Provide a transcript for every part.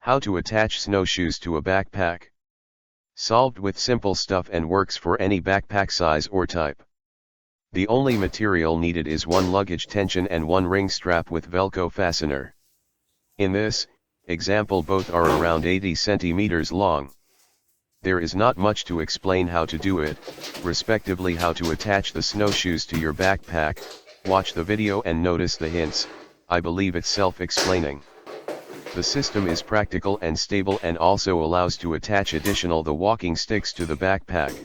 How to attach snowshoes to a backpack. Solved with simple stuff and works for any backpack size or type. The only material needed is one luggage tension and one ring strap with velco fastener. In this example, both are around 80 centimeters long. There is not much to explain how to do it, respectively how to attach the snowshoes to your backpack. Watch the video and notice the hints. I believe it's self-explaining. The system is practical and stable and also allows to attach the walking sticks to the backpack.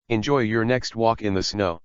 Enjoy your next walk in the snow.